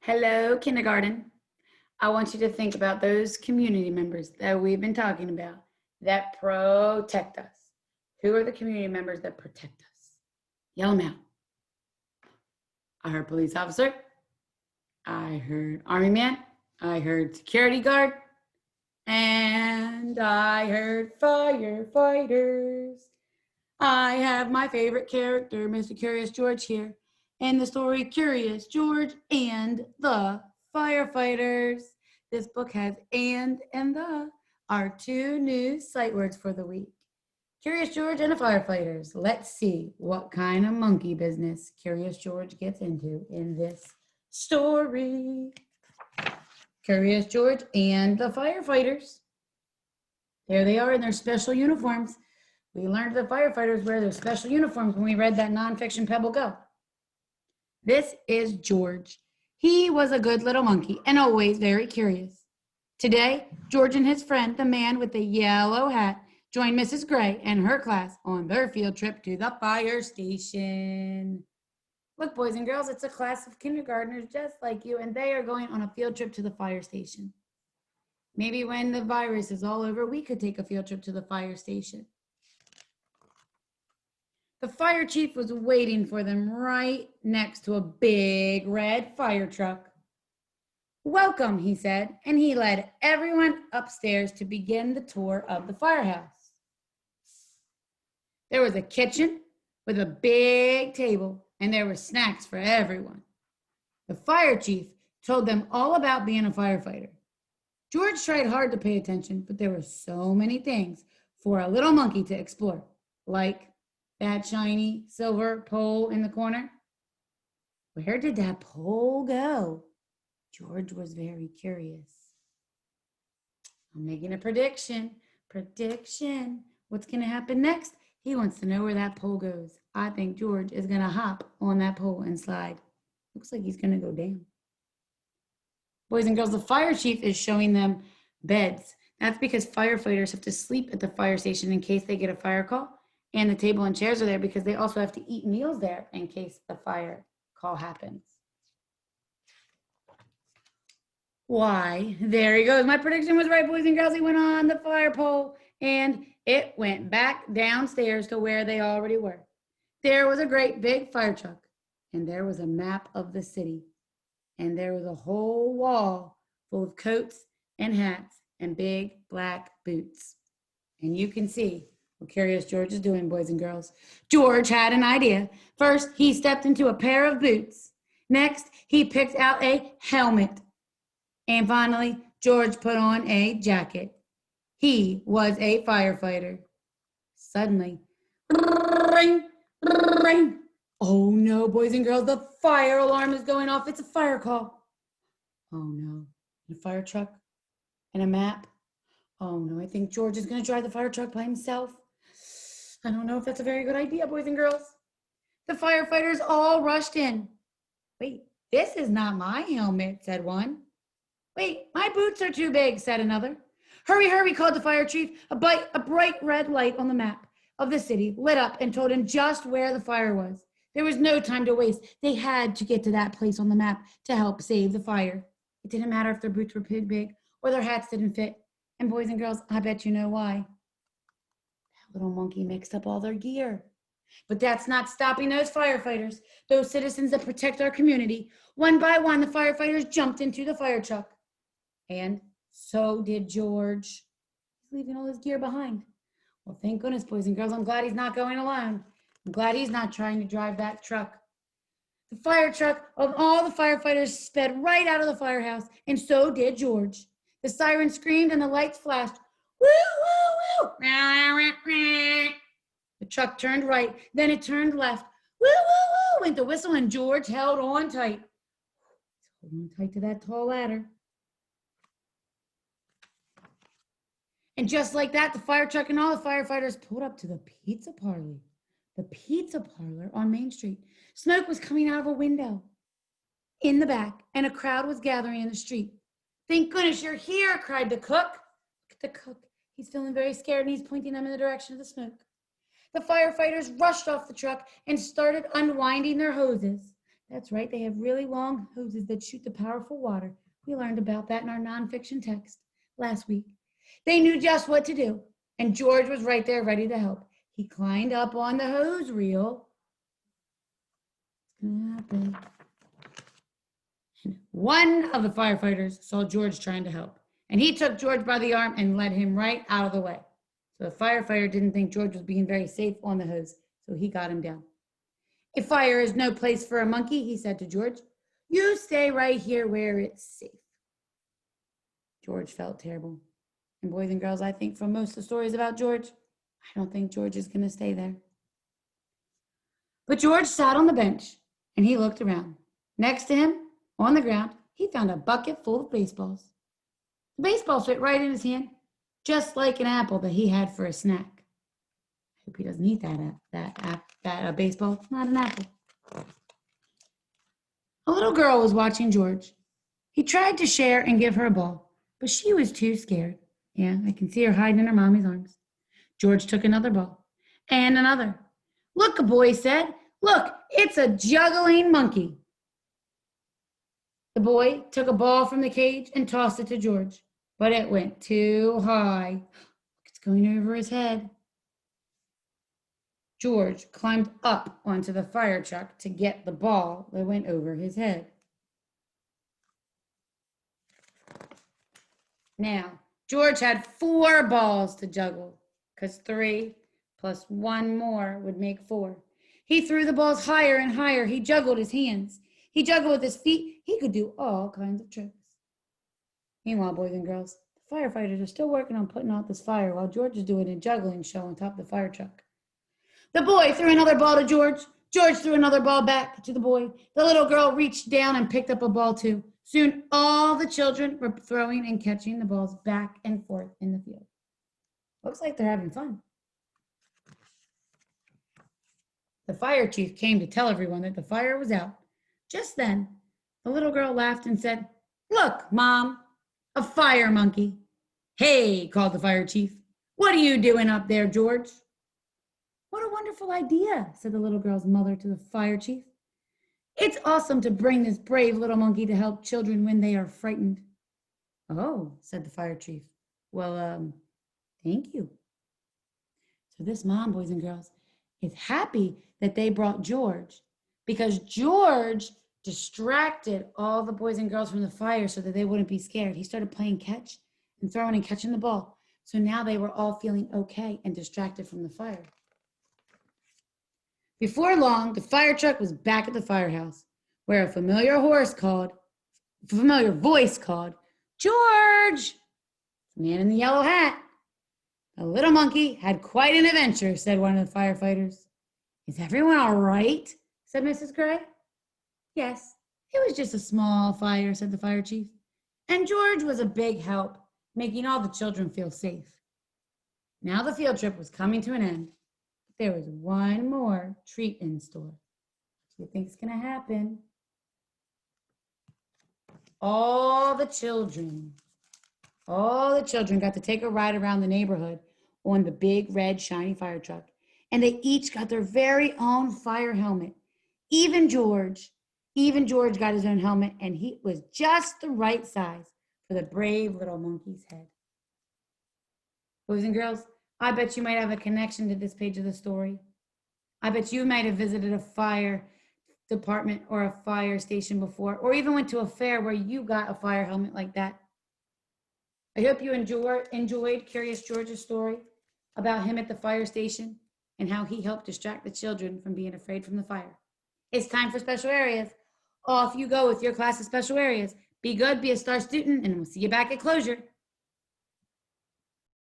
Hello, kindergarten. I want you to think about those community members that we've been talking about that protect us. Who are the community members that protect us? Yell them out. I heard police officer. I heard army man. I heard security guard. And I heard firefighters. I have my favorite character, Mr. Curious George, here in the story Curious George and the Firefighters. This book has and the are two new sight words for the week. Curious George and the Firefighters. Let's see what kind of monkey business Curious George gets into in this story. Curious George and the Firefighters. There they are in their special uniforms. We learned the firefighters wear their special uniforms when we read that nonfiction Pebble Go. This is George. He was a good little monkey and always very curious. Today, George and his friend, the man with the yellow hat, joined Mrs. Gray and her class on their field trip to the fire station. Look, boys and girls, it's a class of kindergartners just like you, and they are going on a field trip to the fire station. Maybe when the virus is all over, we could take a field trip to the fire station. The fire chief was waiting for them right next to a big red fire truck. Welcome, he said, and he led everyone upstairs to begin the tour of the firehouse. There was a kitchen with a big table, and there were snacks for everyone. The fire chief told them all about being a firefighter. George tried hard to pay attention, but there were so many things for a little monkey to explore, like that shiny silver pole in the corner. Where did that pole go? George was very curious. I'm making a prediction. What's going to happen next? He wants to know where that pole goes. I think George is going to hop on that pole and slide. Looks like he's going to go down. Boys and girls, the fire chief is showing them beds. That's because firefighters have to sleep at the fire station in case they get a fire call. And the table and chairs are there because they also have to eat meals there in case the fire call happens. Why, there he goes. My prediction was right, boys and girls. He went on the fire pole and it went back downstairs to where they already were. There was a great big fire truck and there was a map of the city. And there was a whole wall full of coats and hats and big black boots. And you can see what Curious George is doing, boys and girls. George had an idea. First, he stepped into a pair of boots. Next, he picked out a helmet. And finally, George put on a jacket. He was a firefighter. Suddenly, ring, ring. Oh no, boys and girls, the fire alarm is going off. It's a fire call. Oh no, a fire truck and a map. Oh no, I think George is going to drive the fire truck by himself. I don't know if that's a very good idea, boys and girls. The firefighters all rushed in. Wait, this is not my helmet, said one. Wait, my boots are too big, said another. Hurry, hurry, called the fire chief. A bright red light on the map of the city lit up and told him just where the fire was. There was no time to waste. They had to get to that place on the map to help save the fire. It didn't matter if their boots were too big or their hats didn't fit. And boys and girls, I bet you know why. That little monkey mixed up all their gear. But that's not stopping those firefighters, those citizens that protect our community. One by one, the firefighters jumped into the fire truck. And so did George. He's leaving all his gear behind. Well, thank goodness, boys and girls. I'm glad he's not going alone. I'm glad he's not trying to drive that truck. The fire truck of all the firefighters sped right out of the firehouse, and so did George. The siren screamed and the lights flashed. Woo, woo, woo. The truck turned right, then it turned left. Woo, woo, woo, went the whistle, and George held on tight. He's holding tight to that tall ladder. And just like that, the fire truck and all the firefighters pulled up to the pizza parlor. The pizza parlor on Main Street. Smoke was coming out of a window in the back, and a crowd was gathering in the street. Thank goodness you're here, cried the cook. Look at the cook. He's feeling very scared, and he's pointing them in the direction of the smoke. The firefighters rushed off the truck and started unwinding their hoses. That's right, they have really long hoses that shoot the powerful water. We learned about that in our nonfiction text last week. They knew just what to do, and George was right there ready to help. He climbed up on the hose reel. It's gonna happen. And one of the firefighters saw George trying to help, and he took George by the arm and led him right out of the way. So the firefighter didn't think George was being very safe on the hose, so he got him down. A fire is no place for a monkey, he said to George. You stay right here where it's safe. George felt terrible. And boys and girls, I think from most of the stories about George, I don't think George is going to stay there. But George sat on the bench and he looked around. Next to him, on the ground, he found a bucket full of baseballs. The baseball fit right in his hand, just like an apple that he had for a snack. I hope he doesn't eat that baseball. It's not an apple. A little girl was watching George. He tried to share and give her a ball, but she was too scared. Yeah, I can see her hiding in her mommy's arms. George took another ball and another. Look, a boy said. Look, it's a juggling monkey. The boy took a ball from the cage and tossed it to George, but it went too high. It's going over his head. George climbed up onto the fire truck to get the ball that went over his head. Now, George had 4 balls to juggle, because 3 plus 1 more would make 4. He threw the balls higher and higher. He juggled his hands. He juggled with his feet. He could do all kinds of tricks. Meanwhile, boys and girls, the firefighters are still working on putting out this fire while George is doing a juggling show on top of the fire truck. The boy threw another ball to George. George threw another ball back to the boy. The little girl reached down and picked up a ball too. Soon, all the children were throwing and catching the balls back and forth in the field. Looks like they're having fun. The fire chief came to tell everyone that the fire was out. Just then, the little girl laughed and said, Look, Mom, a fire monkey. Hey, called the fire chief. What are you doing up there, George? What a wonderful idea, said the little girl's mother to the fire chief. It's awesome to bring this brave little monkey to help children when they are frightened. Oh, said the fire chief. Well, thank you. So this mom, boys and girls, is happy that they brought George because George distracted all the boys and girls from the fire so that they wouldn't be scared. He started playing catch and throwing and catching the ball. So now they were all feeling okay and distracted from the fire. Before long, the fire truck was back at the firehouse, where a familiar voice called, George! The man in the yellow hat. The little monkey had quite an adventure, said one of the firefighters. Is everyone all right? Said Mrs. Gray. Yes, it was just a small fire, said the fire chief. And George was a big help, making all the children feel safe. Now the field trip was coming to an end. There was one more treat in store. What do you think's gonna happen? All the children got to take a ride around the neighborhood on the big red shiny fire truck, and they each got their very own fire helmet. Even George got his own helmet, and he was just the right size for the brave little monkey's head. Boys and girls, I bet you might have a connection to this page of the story. I bet you might have visited a fire department or a fire station before, or even went to a fair where you got a fire helmet like that. I hope you enjoyed Curious George's story about him at the fire station and how he helped distract the children from being afraid from the fire. It's time for special areas. Off you go with your class of special areas. Be good, be a star student, and we'll see you back at closure.